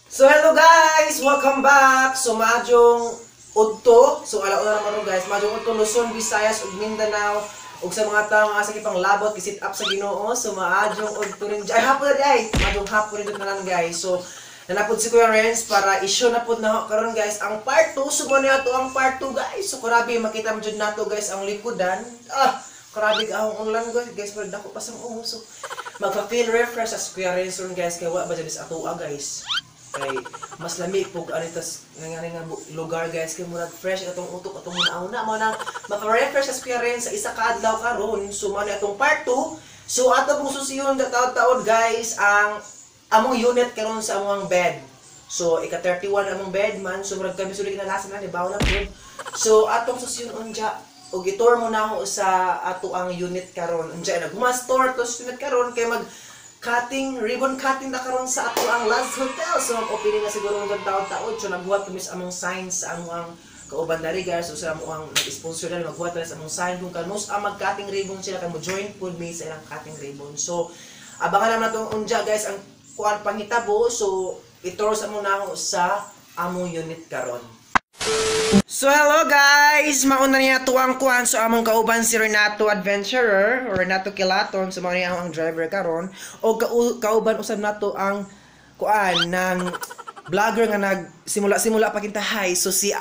So hello guys! Welcome back! So madyong udto. So alauna naman guys, madyong udto Luzon, Visayas ug Mindanao ug sa mga tawo nga sa kipang labot kisit up sa Ginoo. So madyong udto rin ay hapon na di ay. Madyong hapon rin na lang guys. So nanapod si Kuya Renz para i-show na pud na karon guys ang part 2. Sumo niya to ang part 2 guys. So grabe makita mo jud nato guys ang likodan. Grabe ang ulan guys, pero dako pa sang so magpa-feel refresh as Kuya Renz ron guys kay wa ba jud sa atoa guys. Kay mas lamig pug anitas nga lugar guys kay murag fresh atong utok atong una mo nang maka-refresh as Kuya Renz sa isa ka adlaw karon. So man atong part 2. So ato pong susiyon taon guys ang among unit karon sa among bed. So ika 31 among bed man, so murag kami sulig na lasa na di bawo na pud. So atong susiyon unja og i-tour mo na ako sa ato ang unit karon. Unja nagma-store to sa unit karon kay mag ribbon cutting na karon sa ato ang Laz Hotel. So ang opening na siguro ng taon-taon. So nagbuhat tumis among signs sa among kauban dari guys. So sa among nag-sponsor na magbuhat sa among sign kung kanus ang mag-cutting ribbon sila kay mo join pud me sa ilang cutting ribbon. So abangan naman natong unja guys ang kuan panghitabo. So i-tour sa muna ako sa among unit karon. So hello guys! Mauna niya tuwang kuhan sa among kauban si Renato Adventurer or Renato Kilaton. So mauna niya ang driver karon. O kauban usab nato ang kuan ng vlogger nga nagsimula pa kintahay. So si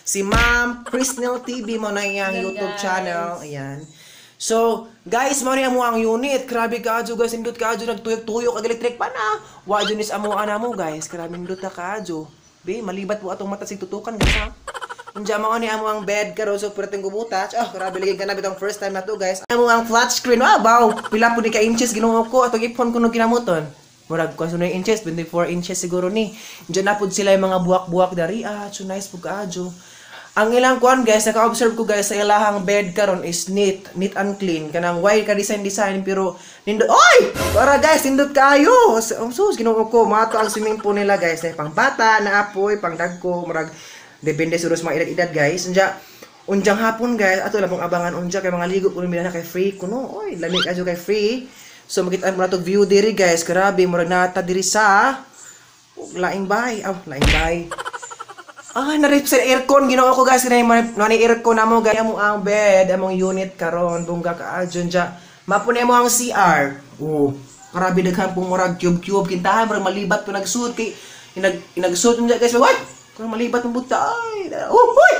si Ma'am Prisnel TV mo na iyang YouTube channel. Ayan. So guys, mauna niya mo ang unit. Grabe kaadyo guys, indot kaadyo nagtuyok-tuyok ag electric pa na. Wa jud nis amo ana mo guys. Grabe indot na kaadyo. Be, malibat po atong mata sig tutukan guys ha. Unja mao ni amo ang bed karon so perting gubutas. Grabe lagi ka na bitong first time na to guys. Amo ang flat screen. Wow, pila po ni ka inches Ginoo ko atong iphone kuno ginamuton. Murag ko sunay inches, 24 inches siguro ni. Unja na pud sila yung mga buwak-buwak dari. So nice pud kaadyo. Ang ilang kuan guys, naka-observe ko guys sa ilahang bed karon is neat and clean. Kanang wide ka design pero nindot. Oy! Para guys, nindot kaayo. Sus Ginoo ko, mato ang swimming pool nila guys. Pang bata, na apoy, pang dagko, murag depende sa mga edad guys. Unjang hapon guys, ato lang pong abangan unja kay mga ligo kuno nila kay free kuno. Oy, lamig adyo kay free. So makita mo na to view diri guys. Grabe, murag nata diri sa laing bahay. Laing bahay. Narip sa aircon Ginoo ko guys kanay nani aircon namo guys amo ang bed among unit karon bungga ka adyon ja mapun mo ang CR. Grabe daghan pong murag cube kintahan murag malibat to nagsuot kay inagsuot unja guys what kung malibat ang buta ay uy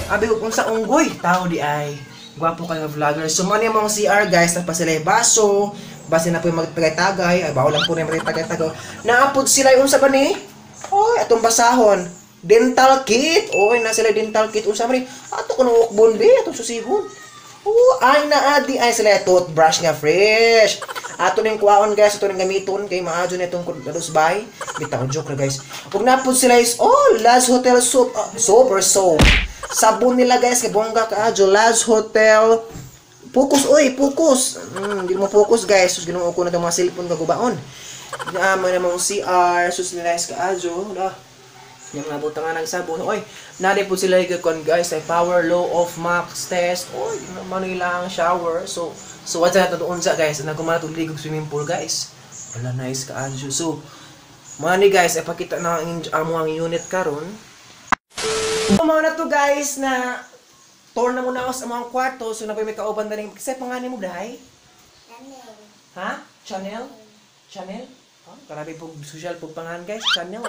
abi ko sa unggoy tao di ay gwapo kayo vlogger. So man mo ang CR guys tapos sila baso base na po magtagay-tagay ay bawal lang po na magtagay-tagay naapod sila unsa ba ni atong basahon dental kit. Na sila dental kit. Unsa man ni? Ato kuno ukbon be, ato susihon. Ay naadi ay sila toothbrush nga fresh. Ato ning kuwaon guys, ato ning gamiton kay maadyo nitong lusbay. Bitaw joke na guys. Ug napud sila is Laz Hotel soap, soap. Sabon nila guys kay bongga kaadyo Laz Hotel. Focus. Di mo focus guys. Sus Ginoo ko na tong mga cellphone kagubaon. Mo na mong CR sus nila guys kaadyo. Yung nabutang nga ng sabon. Nari po sila ikakon guys. Ay power low of max test. Mano ilang shower. So what's that doon sa guys? Nagkumana itong ligog swimming pool guys. Wala nice ka adyo. So, mani guys, ay pakita na ang unit karon. Mga na to guys na tour na muna ako sa mga kwarto. So, napoy may kauban na rin. Kasi panganin mo dahay? Chanel. Ha? Chanel? Karabi po social po pangalan guys. Channel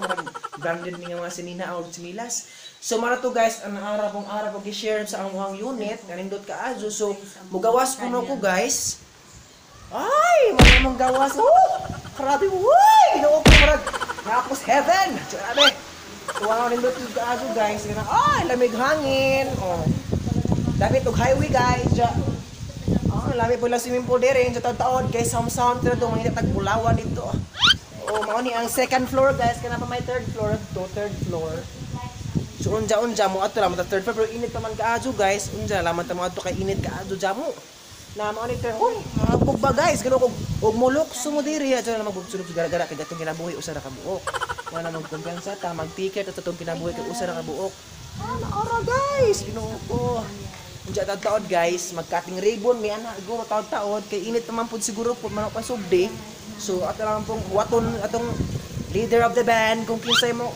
branded ni mga sinina or similas. So mara to guys ang araw pong i-share sa among unit kanindot kaadyo. So mugawas kuno ko guys. Ay, mong gawas. Karabi Ginoo ko murag napos heaven. Grabe. Tuwa nindot kaadyo guys. Lamig hangin. Dapat og highway guys. Lami po lang swimming pool dire sa taon guys. Sound pero to mga tagbulawan dito. Mao ni ang second floor guys kana pa may third floor to third floor. So unja mo ato lang ta third floor pero init pa man kaadyo guys. Unja laman ta mo ato kay init kaadyo jamo. Na mao ni third. Pugba guys gano og mulok sumo diri adto na magbugsulog gara-gara kay gatong kinabuhi usa ra ka buok. Wala nang kumpiyansa ta mag-ticket at atong kinabuhi kay usa ra ka buok. Ora guys Ginoo ko. Unja taon guys mag-cutting ribbon may ana go taon kay init naman pud siguro pud man pa subde. So ato lang pong waton atong leader of the band, kung kinsay mo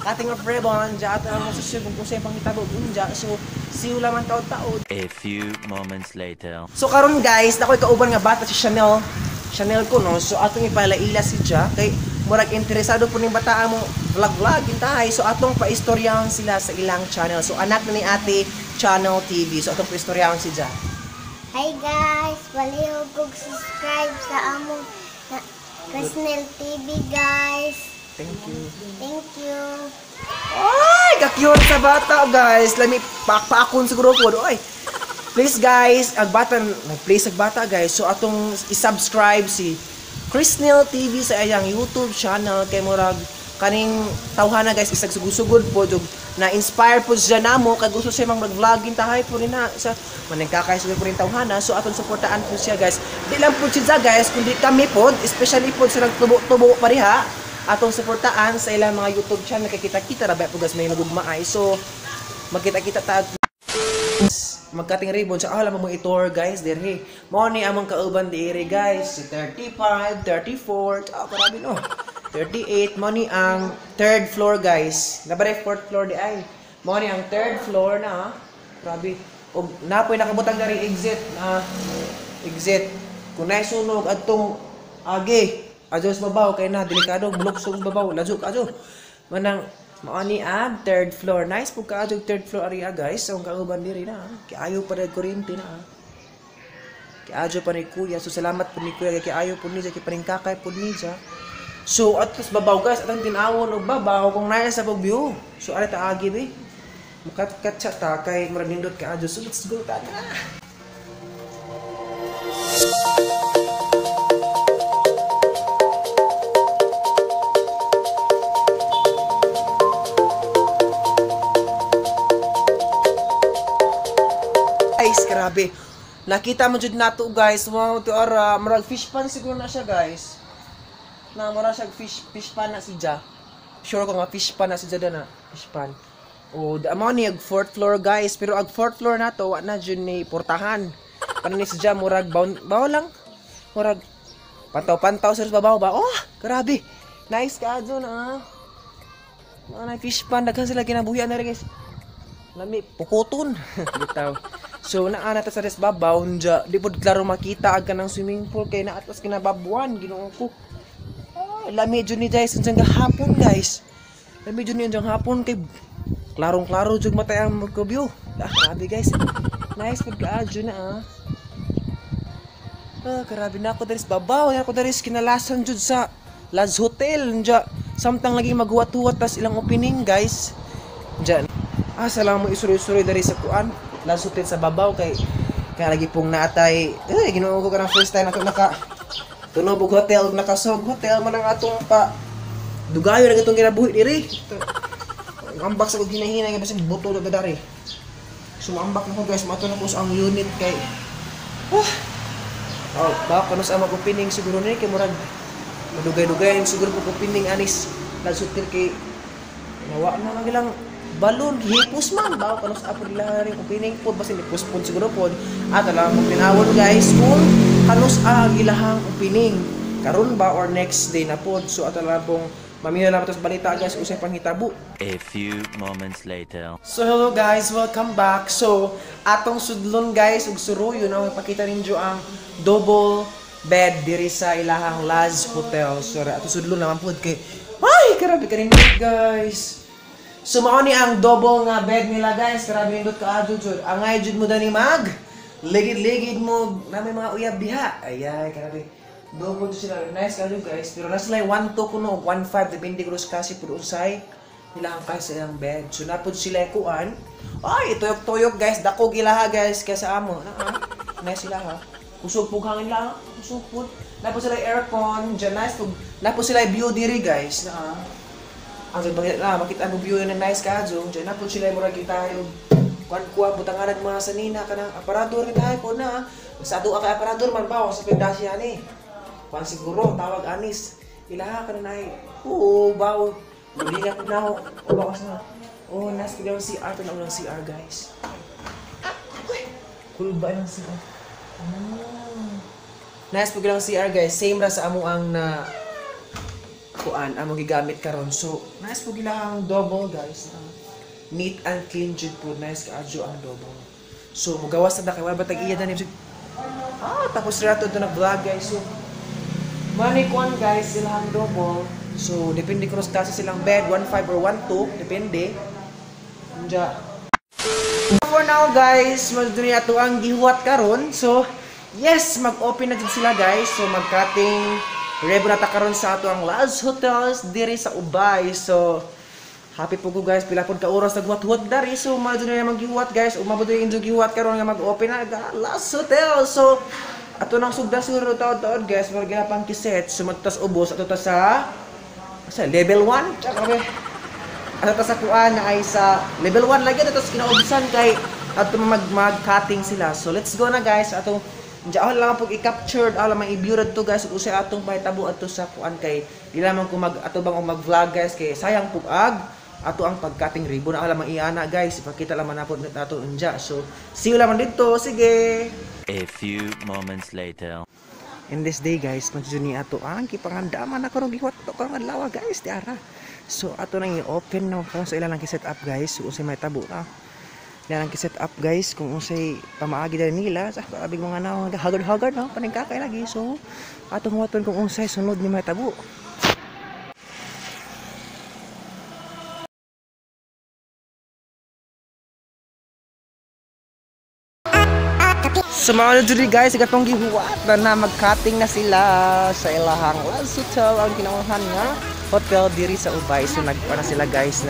cutting of ribbon, dya at ang masusyo kung kinsay pang itabog unja. So, see you laman taon-taon. A few moments later. So karon guys, nakoy kauban nga bata si Chanel ko no. So atong ipalaila si Ja kay murag interesado po ning bata mo vlog intahay. So atong paistoryahan sila sa ilang channel. So anak na ni Ate Channel TV. So atong paistoryahan si Ja. Hi guys, palihog kog subscribe sa among Krisnel TV guys. Thank you. Thank you. Ay, ka-cute sa bata guys. Lami pakpakon siguro po. Oy. Please guys, nag-place ang bata guys. So atong i-subscribe si Krisnel TV sa iyang YouTube channel kay murag kaning tawhana guys isag sugod po jud na-inspire po siya namo kay gusto siya mag-vlogging tahay po rin na sa maningkakaisugod po rin tawhana. So atong suportaan po siya guys. Di lang po siya guys kundi kami po, especially po sa nagtubo-tubo pariha atong suportaan sa ilang mga YouTube channel kay kita-kita ra ba po guys may nagugmaay. So magkita-kita ta magkating ribbon sa alam mo i-tour guys dirhe mo ni among kauban diire guys si 35, 34 grabe no 38 mo ni ang third floor guys nabare fourth floor di ay mo ni ang third floor na grabe og napoy nakabutang dari exit kung naisunog adtong agi adjust babaw kay na delikado bulok-sulog babaw lajuk ajo manang maani ang third floor. Nice po ka yung third floor area guys. Ang kauban diri na. Kaayo pa rin kuryente na. Kaayo pa ni kuya. So salamat po ni kuya. Kaayo po niya. Kaya paningkakay po niya. So at least babaw guys. At ang tinawon o babaw kung naya sa view. So ano ta agi be. Mukat-kat ta kay maranindot kaayo. So let's go ta na. Guys, grabe. Nakita mo jud nato guys. Wow, to ara murag fish pan siguro na siya guys. Na mura siya fish pan na si Ja. Sure ko nga fish pan na si Ja na. Fish pan. O amo ni ag fourth floor guys, pero ag fourth floor na to wa na jud ni portahan. Ano ni si Ja murag baw lang. Murag pantaw-pantaw sa babaw ba. Oh, grabe. Nice ka jo na. Mga fish pan daghan sila kinabuhian na rin guys. Lami pukuton. Bitaw. So naa ta sa res babaw nja di pod klaro makita ag kanang swimming pool kay naa atas kinababuan Ginoo ko. Lami jud ni guys unsang gahapon guys. Lami jud ni unsang hapon kay klarong-klaro jud matay ang magka-view. Grabe guys. Nice pod kaadyo na grabe na ako diri sa babaw, na ako diri sa kinalasan jud sa Laz Hotel nja. Samtang lagi maghuwat-huwat tas ilang opening guys. Nja. Salamat mo isuroy-suroy dari sa kuan. Laz Hotel sa babaw kay lagi pong naatay Ginoo ko kanang first time ato naka tunog og hotel nakasog hotel man ang atong pa dugayon na itong kinabuhi diri ambak sa kog hinahinay nga basig buto na dari so ambak na ko guys mato na ko sa ang unit kay ba kano sa among opening siguro ni kay murag madugay-dugayan siguro ko opening anis Laz Hotel kay nawa na lang balon hipos man ba kano sa apod nila ring opening pod basin i-postpone siguro pod at alam mo pinawon guys kung kanos ang ilahang opening karon ba or next day na pod so at alam pong mamina lang tos balita guys usay panghitabo. A few moments later. So hello guys, welcome back. So atong sudlon guys ug suruyo na ipakita ninyo ang double bed diri sa ilahang Laz Hotel. So ato sudlon naman pod kay ay grabe kanin guys. So mao ni ang double nga bed nila guys, grabe nindot kaadyo jud. Angay jud mo dani mag ligid-ligid mo na may mga uyab diha. Ayay, grabe. Double jud sila. Nice kaadyo guys. Pero na sila 1.2 kuno, 1.5 depende kung kasi pud unsay nila ang kasi ang bed. So napod sila kuan. Ay, tuyok-tuyok guys, dako gilaha guys kaysa amo. Nice sila ha. Usog pug hangin lang, usog pud. Napod sila aircon, dyan nice pug. Napod sila view diri guys. Ang makita ang view na nice ka jo. Diyan na po sila murag kita yung kuan butangan mga sanina kanang aparador kita po na. Sa ato ka aparador man ba sa pedasya ni. Kuan siguro tawag anis. Ilaha ka na nay. Oo, bawo. Dili na pud na o bawas na. Oh, nice pud yung CR to na ulang CR guys. Cool ba yung CR? Nice pud yung CR guys. Same ra sa amo ang na kuan amo gigamit karon. So nice po gilahang double guys. Neat and clean jud po, nice kaadyo ang double. So mugawas na kay wala ba tag-iya na ni. Tapos rato to nag-vlog guys. So money kuan guys silang double. So depende kung sa silang bed 1.5 or 1.2 depende. Unja. For now guys, magduni ato ang gihuwat karon. So yes, mag-open na jud sila guys. So mag-cutting rebo na ta karon sa ato ang Laz Hotels diri sa Ubay. So happy po ko guys, pila pod ka oras naghuwat-huwat dari. So magduni na maghihuwat guys. Umabot yung gihuwat karon nga mag-open na Laz Hotel. So ato nang sugda suro taod-taod guys, marga pang kiset. So magtas ubos ato ta sa level 1. Tsaka ato ta sa kuan na ay sa level 1 lagi ato kinaubisan kay ato mag-cutting sila. So let's go na guys. Ato diyan lang pug i-captured alam i-view to guys usay atong pahitabo ato sa kuan kay di lamang ko ato bang mag-vlog guys kay sayang pug ato ang pag-cutting ribbon alam iana guys ipakita laman napod nato unja. So see you laman dito, sige. A few moments later. In this day guys, magduni ato ang kipangandaman na karong gihuwat to karong adlaw guys, tiara. So ato nang i-open na karon sa ilang ki-set up guys, so usay may tabo na. Ilang ki-set up guys kung usay pamaagi dali nila sa abig mga naw hagard-hagard no, paningkakay lagi. So atong waton kung usay sunod ni may tabo. So mga juri guys, igatong gihuwat na mag-cutting na sila sa ilahang Laz Hotel ang kinauhan nga hotel diri sa Ubay. So nagpa na sila guys,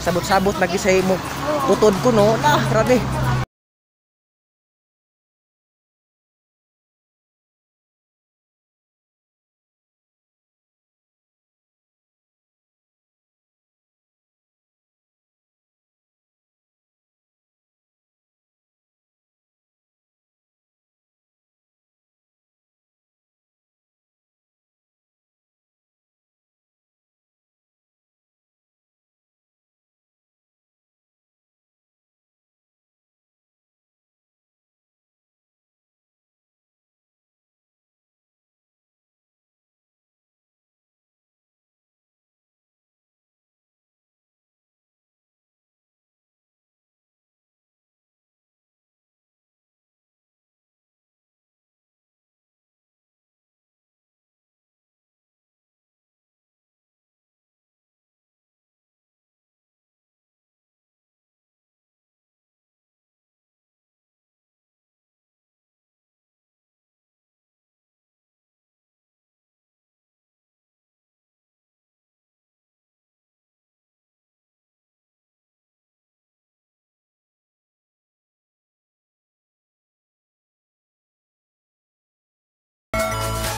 sabot-sabot lagi sa mo utod ko no. Grabe.